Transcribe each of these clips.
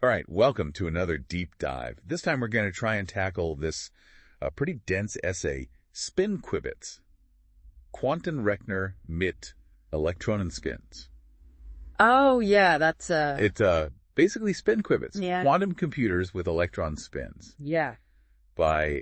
All right, welcome to another deep dive. This time we're going to try and tackle this pretty dense essay, Spin-Qubits, Quantenrechner mit Elektronenspins. Oh, yeah, that's... It's basically Spin-Qubits, Yeah. quantum computers with electron spins, Yeah. by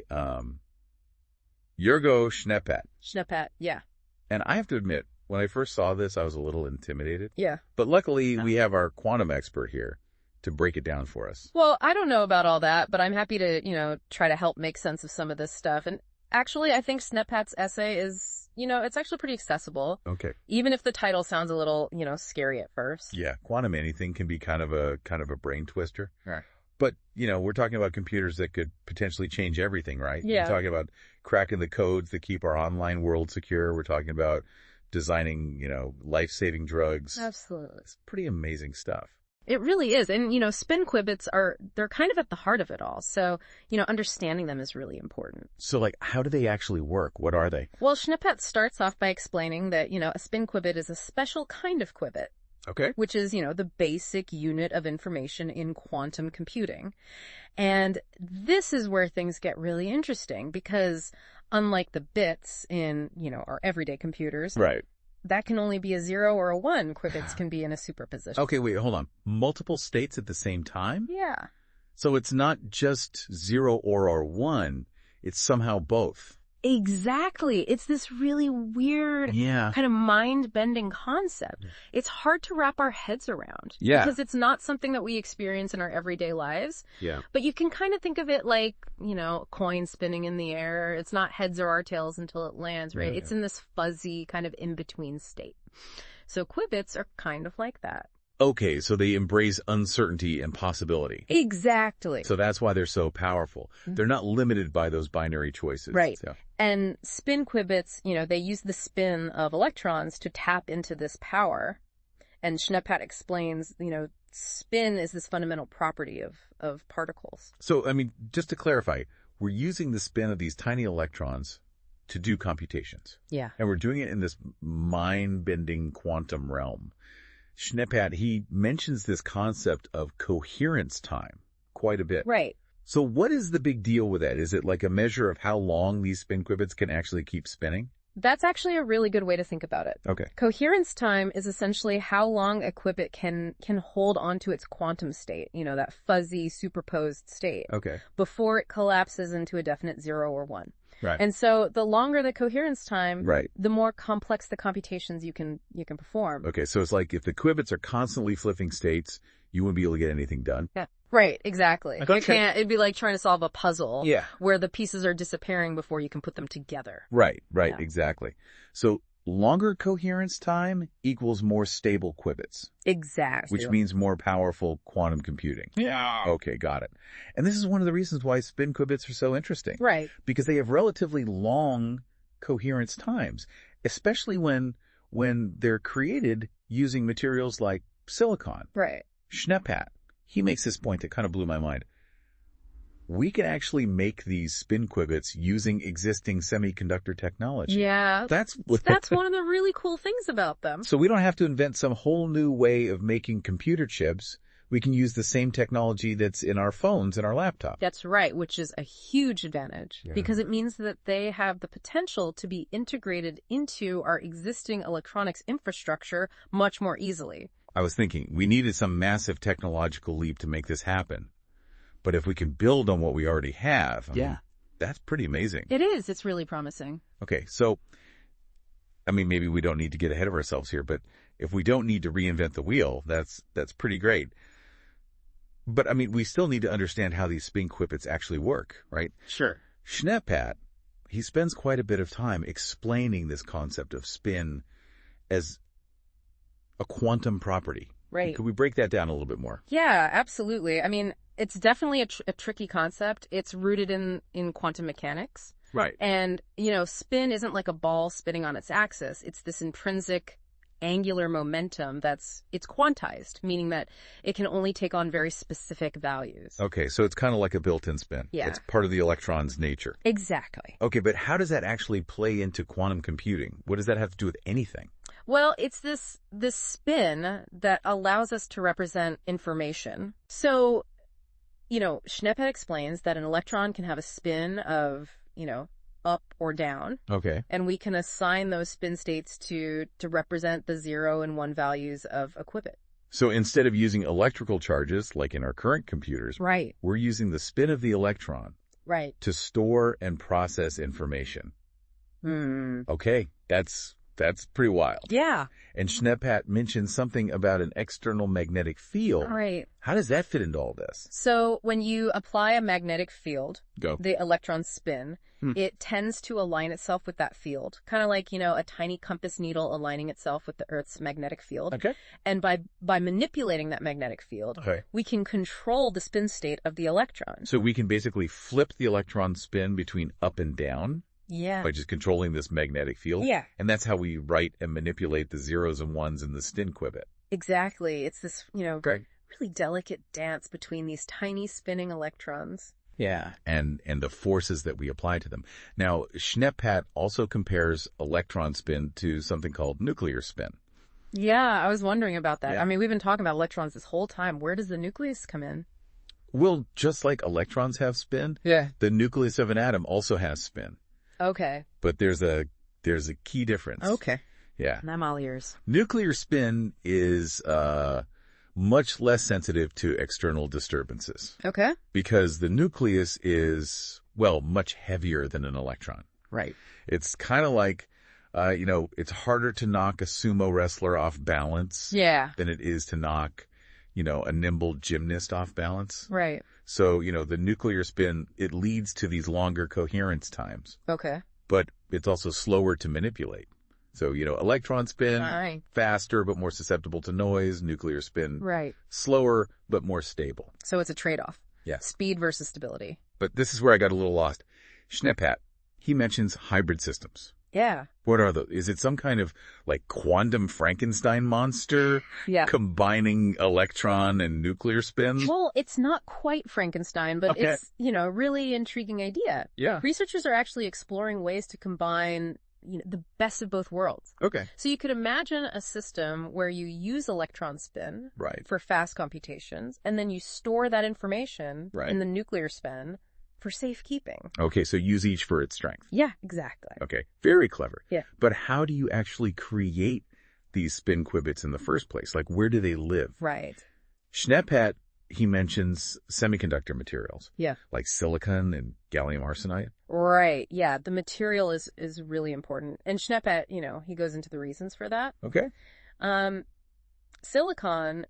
Jurgo Schneepat. Schneepat, yeah. And I have to admit, when I first saw this, I was a little intimidated. Yeah. But luckily, we have our quantum expert here to break it down for us. Well, I don't know about all that, but I'm happy to, try to help make sense of some of this stuff. And actually, I think Schneepat's essay is, it's actually pretty accessible. Okay. Even if the title sounds a little, scary at first. Yeah, quantum anything can be kind of a brain twister. Right. But, we're talking about computers that could potentially change everything, right? Yeah. We're talking about cracking the codes that keep our online world secure. We're talking about designing, life-saving drugs. Absolutely. It's pretty amazing stuff. It really is. And, spin-qubits they're kind of at the heart of it all. So, understanding them is really important. So, how do they actually work? What are they? Well, Schneepat starts off by explaining that, a spin-qubit is a special kind of qubit, Okay. which is, the basic unit of information in quantum computing. And this is where things get really interesting because unlike the bits in, our everyday computers, Right. that can only be a 0 or a 1. Qubits can be in a superposition. Okay, wait, hold on. Multiple states at the same time? Yeah. So it's not just 0 or 1. It's somehow both. Exactly. It's this really weird Yeah. kind of mind-bending concept. It's hard to wrap our heads around. Yeah. Because it's not something that we experience in our everyday lives. Yeah. But you can kind of think of it like, a coin spinning in the air. It's not heads or tails until it lands, right? Yeah. It's in this fuzzy kind of in-between state. So qubits are kind of like that. Okay, so they embrace uncertainty and possibility. Exactly. So that's why they're so powerful. They're not limited by those binary choices. Right. So. And spin qubits, they use the spin of electrons to tap into this power. And Schneepat explains, spin is this fundamental property of particles. So, just to clarify, we're using the spin of these tiny electrons to do computations. Yeah. And we're doing it in this mind-bending quantum realm. Schneepat, he mentions this concept of coherence time quite a bit. Right. So what is the big deal with that? Is it like a measure of how long these spin qubits can actually keep spinning? That's actually a really good way to think about it. Okay. Coherence time is essentially how long a qubit can hold onto its quantum state, that fuzzy superposed state, Okay. before it collapses into a definite 0 or 1. Right. And so the longer the coherence time, Right. the more complex the computations you can perform. Okay, so it's like if the qubits are constantly flipping states, you wouldn't be able to get anything done. Yeah. Right, exactly. Okay. You can't, it'd be like trying to solve a puzzle Yeah. where the pieces are disappearing before you can put them together. Right, Yeah. exactly. So longer coherence time equals more stable qubits, Exactly. which means more powerful quantum computing. Yeah. Okay, got it. And this is one of the reasons why spin qubits are so interesting. Right. Because they have relatively long coherence times, especially when they're created using materials like silicon. Right. Schneepat, he makes this point that kind of blew my mind. We can actually make these spin qubits using existing semiconductor technology. Yeah. That's one of the really cool things about them. So we don't have to invent some whole new way of making computer chips. We can use the same technology that's in our phones and our laptops. That's right, which is a huge advantage because it means that they have the potential to be integrated into our existing electronics infrastructure much more easily. I was thinking we needed some massive technological leap to make this happen. But if we can build on what we already have, I mean, that's pretty amazing. It is. It's really promising. Okay, so, maybe we don't need to get ahead of ourselves here, but if we don't need to reinvent the wheel, that's pretty great. But, we still need to understand how these spin qubits actually work, right? Sure. Schneepat, he spends quite a bit of time explaining this concept of spin as a quantum property. Right. Could we break that down a little bit more? Yeah, absolutely. It's definitely a tricky concept. It's rooted in quantum mechanics. Right. And, spin isn't like a ball spinning on its axis. It's this intrinsic angular momentum it's quantized, meaning that it can only take on very specific values. Okay, so it's kind of like a built-in spin. Yeah. It's part of the electron's nature. Exactly. Okay, but how does that actually play into quantum computing? What does that have to do with anything? Well, it's this spin that allows us to represent information. So, Schneppet explains that an electron can have a spin of, up or down. Okay. And we can assign those spin states to represent the 0 and 1 values of a qubit. So instead of using electrical charges, like in our current computers, Right. we're using the spin of the electron Right. to store and process information. Okay, that's pretty wild. Yeah. And Schneppet mentioned something about an external magnetic field. Right. How does that fit into all this? So when you apply a magnetic field, Go. the electron spin, it tends to align itself with that field, kind of like, a tiny compass needle aligning itself with the Earth's magnetic field. Okay. And by manipulating that magnetic field, we can control the spin state of the electron. So we can basically flip the electron spin between up and down Yeah. by just controlling this magnetic field. Yeah. And that's how we write and manipulate the zeros and ones in the spin qubit. Exactly. It's this, Okay. really delicate dance between these tiny spinning electrons. Yeah. And the forces that we apply to them. Now, Schneppet also compares electron spin to something called nuclear spin. Yeah, I was wondering about that. Yeah. I mean, we've been talking about electrons this whole time. Where does the nucleus come in? Well, just like electrons have spin, the nucleus of an atom also has spin. Okay. But there's a key difference. Okay. Yeah. I'm all ears. Nuclear spin is much less sensitive to external disturbances Okay. because the nucleus is, well, much heavier than an electron. Right. It's kind of like, it's harder to knock a sumo wrestler off balance Yeah. than it is to knock, a nimble gymnast off balance. Right. So, the nuclear spin, it leads to these longer coherence times, Okay. but it's also slower to manipulate. So, electron spin, Right. faster but more susceptible to noise. Nuclear spin, Right. slower but more stable. So it's a trade-off. Yeah. Speed versus stability. But this is where I got a little lost. Schneppet, he mentions hybrid systems. Yeah. What are those? Is it some kind of like quantum Frankenstein monster Yeah. combining electron and nuclear spin? Well, it's not quite Frankenstein, but Okay. it's, a really intriguing idea. Yeah. Researchers are actually exploring ways to combine, the best of both worlds. Okay. So you could imagine a system where you use electron spin Right. for fast computations, and then you store that information Right. in the nuclear spin for safekeeping. Okay, so use each for its strength. Yeah, exactly. Okay, very clever. Yeah. But how do you actually create these spin qubits in the first place? Like, where do they live? Right. Schneppet, he mentions semiconductor materials. Yeah. Like silicon and gallium arsenide. Right. Yeah. The material is really important. And Schneppet, he goes into the reasons for that. Okay. Silicon,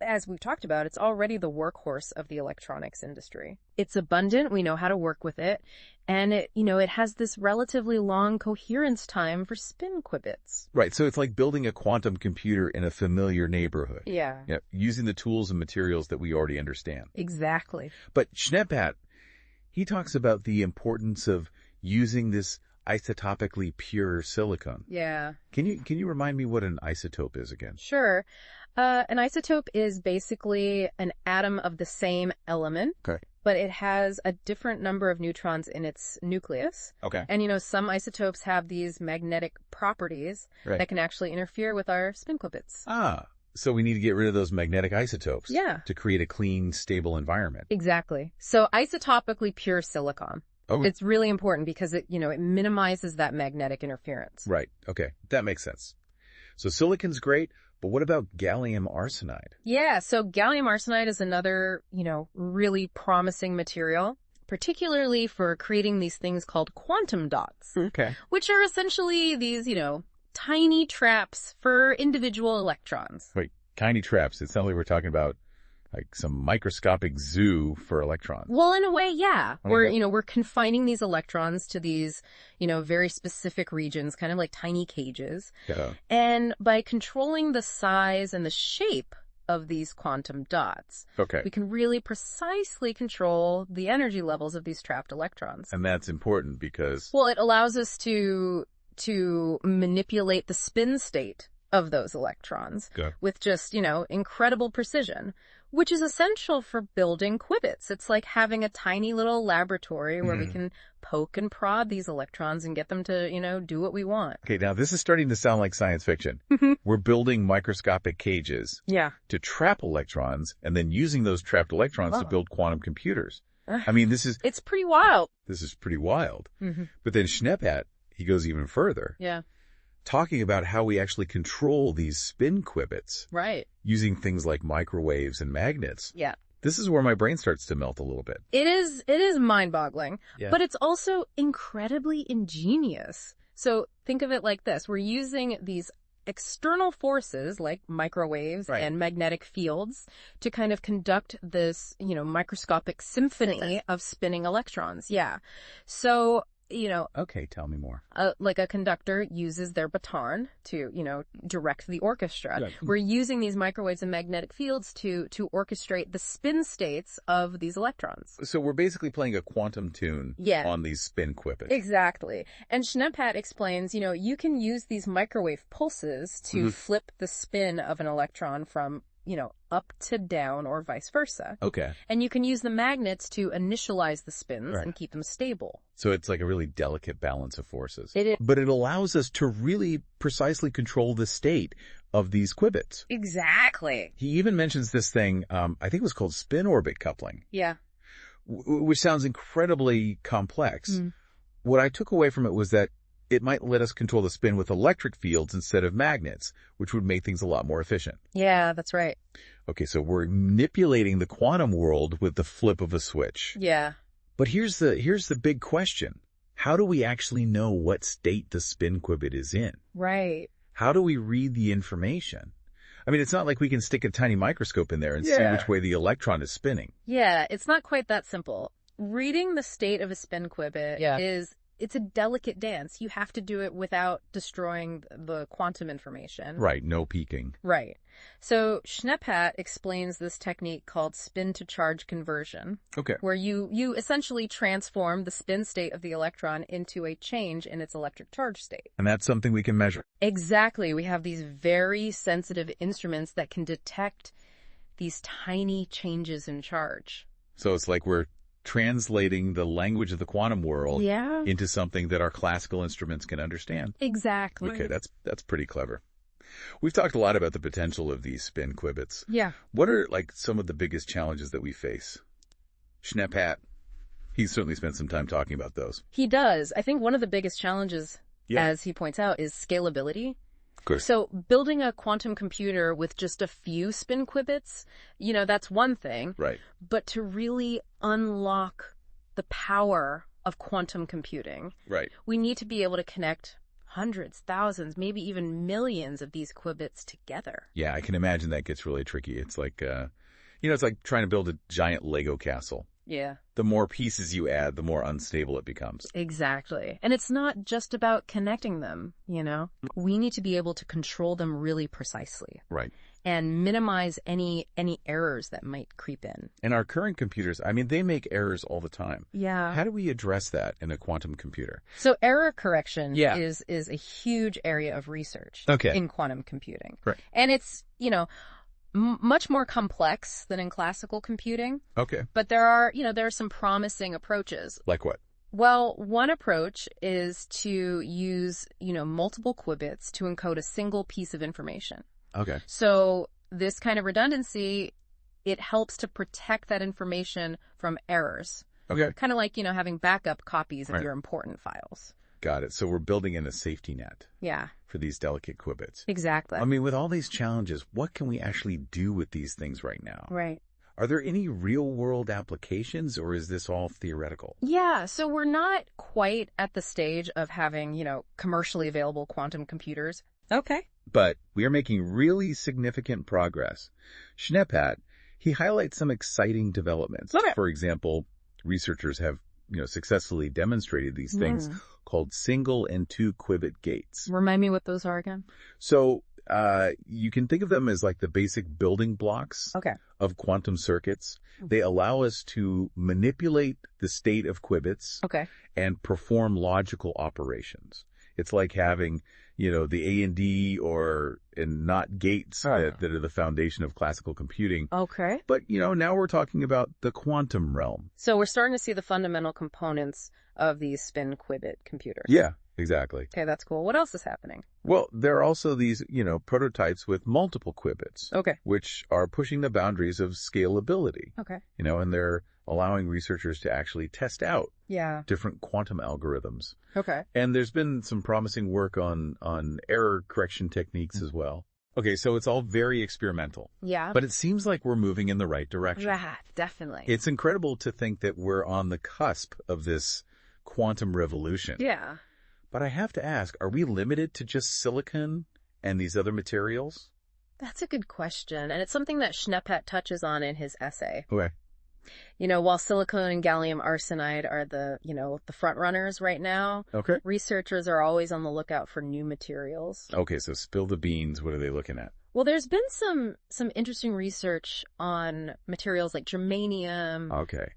as we've talked about, it's already the workhorse of the electronics industry. It's abundant. We know how to work with it. And it has this relatively long coherence time for spin qubits. Right, so it's like building a quantum computer in a familiar neighborhood. Yeah. Yeah, using the tools and materials that we already understand. Exactly. But Schneppet, he talks about the importance of using this isotopically pure silicon. Yeah. Can you remind me what an isotope is again? Sure. An isotope is basically an atom of the same element, Okay. but it has a different number of neutrons in its nucleus. Okay. And, some isotopes have these magnetic properties Right. that can actually interfere with our spin qubits. So we need to get rid of those magnetic isotopes. Yeah. To create a clean, stable environment. Exactly. So isotopically pure silicon. Oh, It's really important because it minimizes that magnetic interference. right. Okay. That makes sense. So silicon's great, but what about gallium arsenide? Yeah, so gallium arsenide is another, really promising material, particularly for creating these things called quantum dots, Okay. which are essentially these, tiny traps for individual electrons. Wait, tiny traps. It sounds like we're talking about like some microscopic zoo for electrons. Well, in a way, yeah. Okay. We're confining these electrons to these, very specific regions, kind of like tiny cages. Yeah. And by controlling the size and the shape of these quantum dots, Okay. we can really precisely control the energy levels of these trapped electrons. And that's important because... Well, it allows us to manipulate the spin state of those electrons Good. with just, incredible precision, Which is essential for building qubits. It's like having a tiny little laboratory where we can poke and prod these electrons and get them to, do what we want. Okay, now this is starting to sound like science fiction. We're building microscopic cages Yeah. to trap electrons and then using those trapped electrons to build quantum computers. I mean, It's pretty wild. this is pretty wild. But then Schneppat, he goes even further, Yeah. talking about how we actually control these spin qubits Right. using things like microwaves and magnets. Yeah. This is where my brain starts to melt a little bit. It is mind-boggling, Yeah. but it's also incredibly ingenious. So think of it like this. We're using these external forces like microwaves Right. and magnetic fields to kind of conduct this, microscopic symphony of spinning electrons. Yeah. So, Okay, tell me more. like a conductor uses their baton to, direct the orchestra. Right. We're using these microwaves and magnetic fields to orchestrate the spin states of these electrons. So we're basically playing a quantum tune Yeah. on these spin qubits. Exactly. And Schneppat explains, you can use these microwave pulses to flip the spin of an electron from, up to down or vice versa. Okay. And you can use the magnets to initialize the spins Right. and keep them stable. So it's like a really delicate balance of forces. It is. But it allows us to really precisely control the state of these qubits. Exactly. He even mentions this thing, I think it was called spin orbit coupling, Yeah. which sounds incredibly complex. What I took away from it was that it might let us control the spin with electric fields instead of magnets, which would make things a lot more efficient. Yeah, that's right. Okay, so we're manipulating the quantum world with the flip of a switch. Yeah. But here's the big question. How do we actually know what state the spin qubit is in? Right. How do we read the information? I mean, it's not like we can stick a tiny microscope in there and see Yeah. which way the electron is spinning. Yeah, it's not quite that simple. Reading the state of a spin qubit it's a delicate dance. You have to do it without destroying the quantum information. Right, no peeking. Right. So Schneppat explains this technique called spin-to-charge conversion, Okay. where you essentially transform the spin state of the electron into a change in its electric charge state. And that's something we can measure. Exactly. We have these very sensitive instruments that can detect these tiny changes in charge. So it's like we're translating the language of the quantum world Yeah. into something that our classical instruments can understand. Exactly. Okay, that's pretty clever. We've talked a lot about the potential of these spin qubits. Yeah. What are like some of the biggest challenges that we face? Schneppat, he's certainly spent some time talking about those. He does. I think one of the biggest challenges, Yeah. as he points out, is scalability. Of course. So building a quantum computer with just a few spin qubits, that's one thing. Right. But to really unlock the power of quantum computing, Right. we need to be able to connect hundreds, thousands, maybe even millions of these qubits together. Yeah, I can imagine that gets really tricky. It's like, it's like trying to build a giant Lego castle. Yeah. The more pieces you add, the more unstable it becomes. Exactly. And it's not just about connecting them, We need to be able to control them really precisely Right. and minimize any errors that might creep in. And our current computers, I mean, they make errors all the time. Yeah. How do we address that in a quantum computer? So error correction Yeah. is a huge area of research Okay. in quantum computing. Right. And it's, much more complex than in classical computing, Okay. but there are some promising approaches. Like what? Well, one approach is to use, multiple qubits to encode a single piece of information. Okay. So this kind of redundancy, it helps to protect that information from errors. Okay. Kind of like, having backup copies of Right. your important files. Got it. So we're building in a safety net Yeah, for these delicate qubits. exactly. I mean, with all these challenges, what can we actually do with these things right now? Right. Are there any real-world applications, or is this all theoretical? Yeah, so we're not quite at the stage of having, commercially available quantum computers. Okay. But we are making really significant progress. Schneppat, he highlights some exciting developments. Okay. For example, researchers have, successfully demonstrated these things called single and two qubit gates. Remind me what those are again. So you can think of them as like the basic building blocks Okay. of quantum circuits. They allow us to manipulate the state of qubits Okay. and perform logical operations. It's like having, the A and D and not gates that are the foundation of classical computing. Okay. But, now we're talking about the quantum realm. So we're starting to see the fundamental components of these spin-qubit computers. Yeah, exactly. Okay, that's cool. What else is happening? Well, there are also these, prototypes with multiple qubits. Okay. Which are pushing the boundaries of scalability. Okay. And they're allowing researchers to actually test out different quantum algorithms. Okay. And there's been some promising work on error correction techniques as well. Okay, so it's all very experimental. Yeah. But it seems like we're moving in the right direction. Yeah, definitely. It's incredible to think that we're on the cusp of this quantum revolution. Yeah. But I have to ask, are we limited to just silicon and these other materials? That's a good question. And it's something that Schneppet touches on in his essay. Okay. While silicon and gallium arsenide are the front runners right now, researchers are always on the lookout for new materials. Okay, so spill the beans. What are they looking at? Well, there's been some interesting research on materials like germanium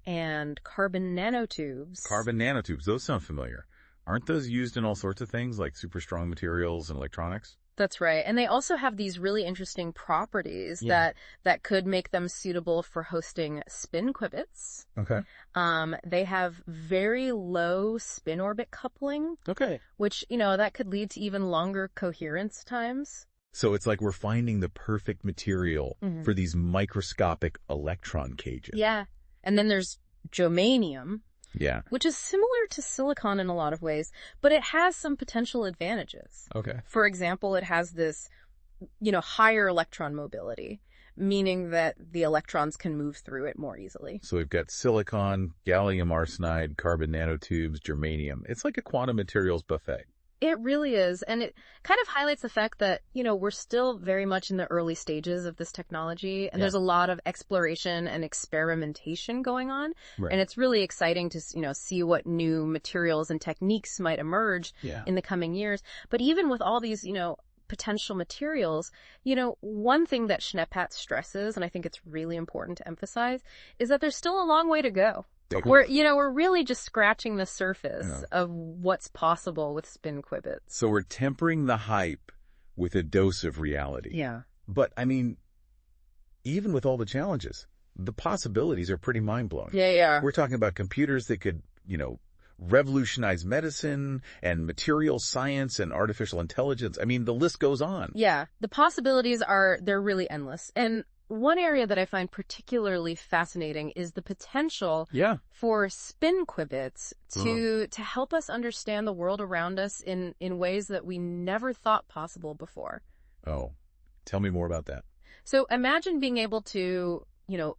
and carbon nanotubes. Carbon nanotubes, those sound familiar. Aren't those used in all sorts of things like super strong materials and electronics? That's right. And they also have these really interesting properties that could make them suitable for hosting spin qubits. Okay. They have very low spin orbit coupling. Okay. Which, that could lead to even longer coherence times. So it's like we're finding the perfect material for these microscopic electron cages. Yeah. And then there's germanium. Yeah. Which is similar to silicon in a lot of ways, but it has some potential advantages. Okay. For example, it has this, higher electron mobility, meaning that the electrons can move through it more easily. So we've got silicon, gallium arsenide, carbon nanotubes, germanium. It's like a quantum materials buffet. It really is. And it kind of highlights the fact that, we're still very much in the early stages of this technology. And there's a lot of exploration and experimentation going on. Right. And it's really exciting to, see what new materials and techniques might emerge in the coming years. But even with all these, potential materials, one thing that Schneppet stresses, and I think it's really important to emphasize, is that there's still a long way to go. We're really just scratching the surface of what's possible with spin qubits. So we're tempering the hype with a dose of reality. Yeah. But even with all the challenges, the possibilities are pretty mind-blowing. Yeah. We're talking about computers that could, revolutionize medicine and material science and artificial intelligence. The list goes on. Yeah. The possibilities they're really endless. And one area that I find particularly fascinating is the potential for spin qubits to help us understand the world around us in ways that we never thought possible before. Oh, tell me more about that. So imagine being able to,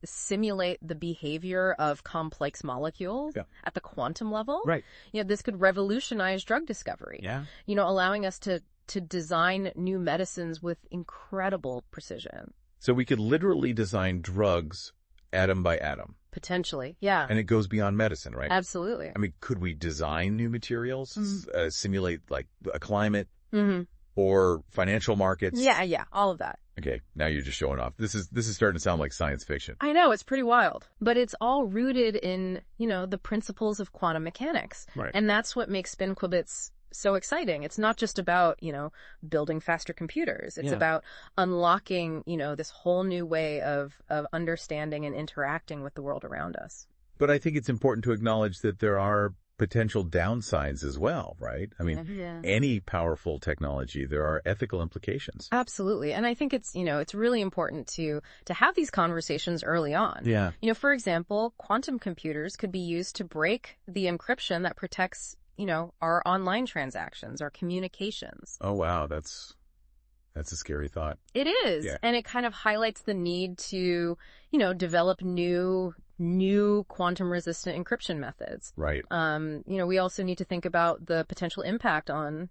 simulate the behavior of complex molecules at the quantum level. Right. This could revolutionize drug discovery. Yeah. Allowing us to design new medicines with incredible precision. So we could literally design drugs atom by atom. Potentially, yeah. And it goes beyond medicine, right? Absolutely. Could we design new materials, simulate like a climate or financial markets? Yeah, all of that. Okay, now you're just showing off. This is starting to sound like science fiction. I know, it's pretty wild. But it's all rooted in, the principles of quantum mechanics. Right. And that's what makes spin qubits so exciting. It's not just about, building faster computers. It's about unlocking, this whole new way of understanding and interacting with the world around us. But I think it's important to acknowledge that there are potential downsides as well, right? Any powerful technology, there are ethical implications. Absolutely. And I think it's, it's really important to have these conversations early on. Yeah. For example, quantum computers could be used to break the encryption that protects our online transactions, our communications. Oh, wow. That's a scary thought. It is. Yeah. And it kind of highlights the need to, develop new quantum resistant encryption methods. Right. We also need to think about the potential impact on,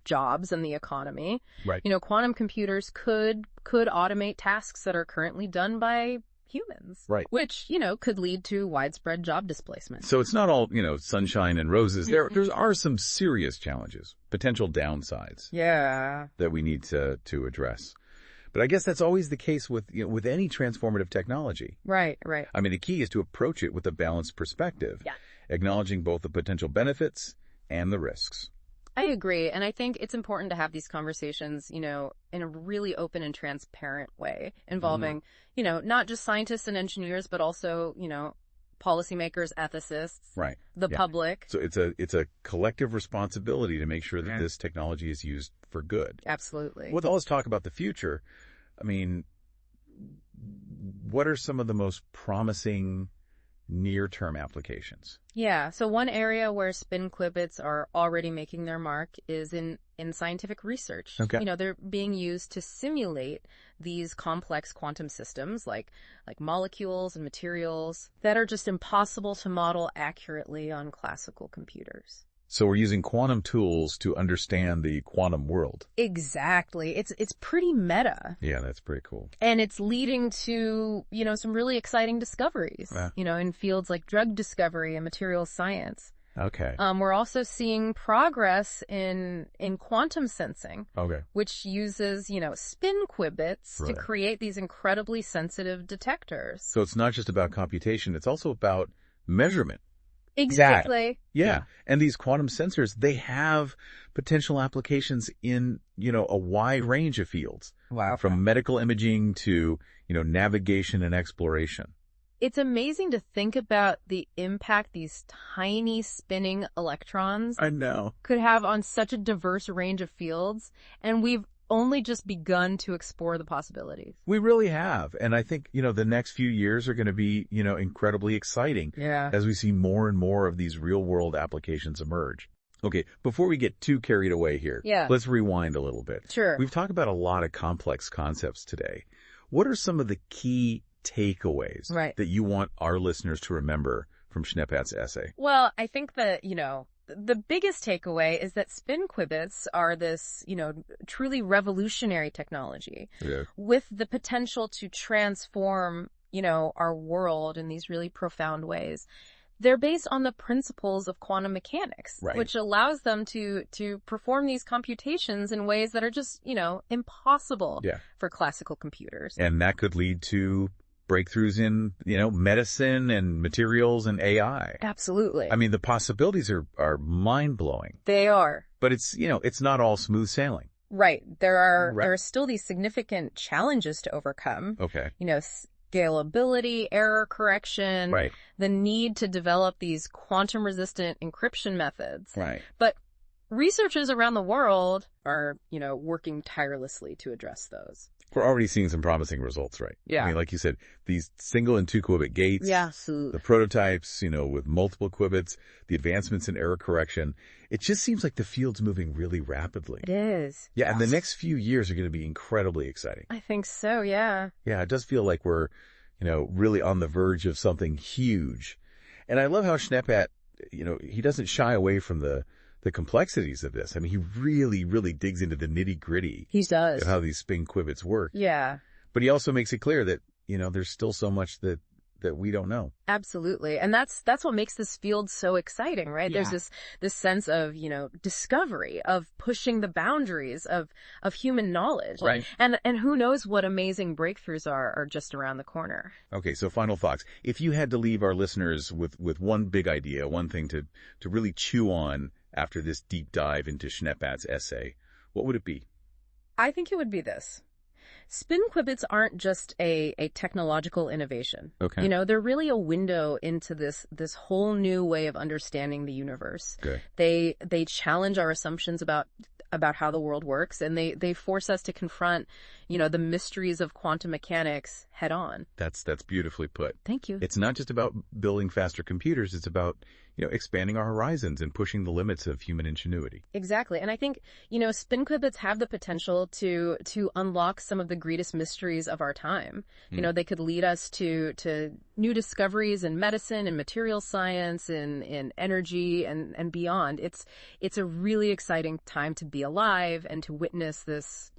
jobs and the economy. Right. Quantum computers could automate tasks that are currently done by humans. Right. Which, could lead to widespread job displacement. So it's not all, sunshine and roses. There are some serious challenges, potential downsides. Yeah. That we need to address. But I guess that's always the case with any transformative technology. Right. The key is to approach it with a balanced perspective, acknowledging both the potential benefits and the risks. I agree. And I think it's important to have these conversations, in a really open and transparent way involving, not just scientists and engineers, but also, policymakers, ethicists, Right. the public. So it's a collective responsibility to make sure that this technology is used for good. Absolutely. With all this talk about the future, I mean, what are some of the most promising near-term applications? Yeah. So one area where Spin-Qubits are already making their mark is in scientific research. Okay. They're being used to simulate these complex quantum systems like molecules and materials that are just impossible to model accurately on classical computers. So we're using quantum tools to understand the quantum world. Exactly. It's pretty meta. Yeah, that's pretty cool. And it's leading to, some really exciting discoveries, in fields like drug discovery and materials science. Okay. We're also seeing progress in quantum sensing, which uses, spin-qubits to create these incredibly sensitive detectors. So it's not just about computation, it's also about measurement. Exactly. Yeah. And these quantum sensors, they have potential applications in, a wide range of fields. Wow. From medical imaging to, navigation and exploration. It's amazing to think about the impact these tiny spinning electrons I know. could have on such a diverse range of fields. And we've only just begun to explore the possibilities. We really have. And I think, the next few years are going to be, incredibly exciting. Yeah. As we see more and more of these real world applications emerge. Okay, before we get too carried away here, let's rewind a little bit. Sure. We've talked about a lot of complex concepts today. What are some of the key takeaways that you want our listeners to remember from Schneppat's essay? Well, I think that, the biggest takeaway is that Spin-Qubits are this, truly revolutionary technology with the potential to transform, our world in these really profound ways. They're based on the principles of quantum mechanics, which allows them to perform these computations in ways that are just, impossible for classical computers. And that could lead to breakthroughs in, medicine and materials and AI. Absolutely. I mean, the possibilities are mind-blowing. They are. But it's, it's not all smooth sailing. Right. There are still these significant challenges to overcome. Okay. Scalability, error correction, the need to develop these quantum-resistant encryption methods. Right. But researchers around the world are, working tirelessly to address those. We're already seeing some promising results, right? Yeah. I mean, like you said, these single and 2 qubit gates. Yeah, absolutely. The prototypes, with multiple qubits, the advancements in error correction. It just seems like the field's moving really rapidly. It is. Yeah, and the next few years are going to be incredibly exciting. I think so, yeah. Yeah, it does feel like we're, really on the verge of something huge. And I love how Schneppat, he doesn't shy away from the complexities of this. I mean, he really, really digs into the nitty-gritty. He does. Of how these spin-qubits work. Yeah. But he also makes it clear that, there's still so much that we don't know. Absolutely. And that's what makes this field so exciting, right? Yeah. There's this sense of, discovery, of pushing the boundaries of human knowledge. Right. And who knows what amazing breakthroughs are just around the corner. Okay, so final thoughts. If you had to leave our listeners with one big idea, one thing to really chew on after this deep dive into Schneppat's essay, what would it be? I think it would be this. Spin-Qubits aren't just a technological innovation. Okay. They're really a window into this whole new way of understanding the universe. Good. They challenge our assumptions about how the world works, and they force us to confront, the mysteries of quantum mechanics head on. That's beautifully put. Thank you. It's not just about building faster computers. It's about, expanding our horizons and pushing the limits of human ingenuity. Exactly. And I think, Spin-Qubits have the potential to unlock some of the greatest mysteries of our time. They could lead us to new discoveries in medicine and material science and in energy and beyond. It's a really exciting time to be alive and to witness this,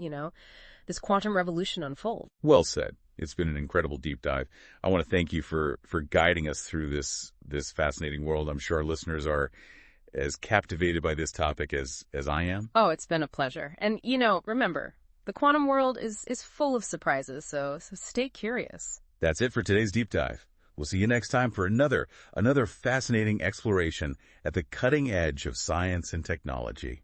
this quantum revolution unfold. Well said. It's been an incredible deep dive. I want to thank you for guiding us through this fascinating world. I'm sure our listeners are as captivated by this topic as I am. Oh, it's been a pleasure. And, remember, the quantum world is full of surprises, so stay curious. That's it for today's deep dive. We'll see you next time for another fascinating exploration at the cutting edge of science and technology.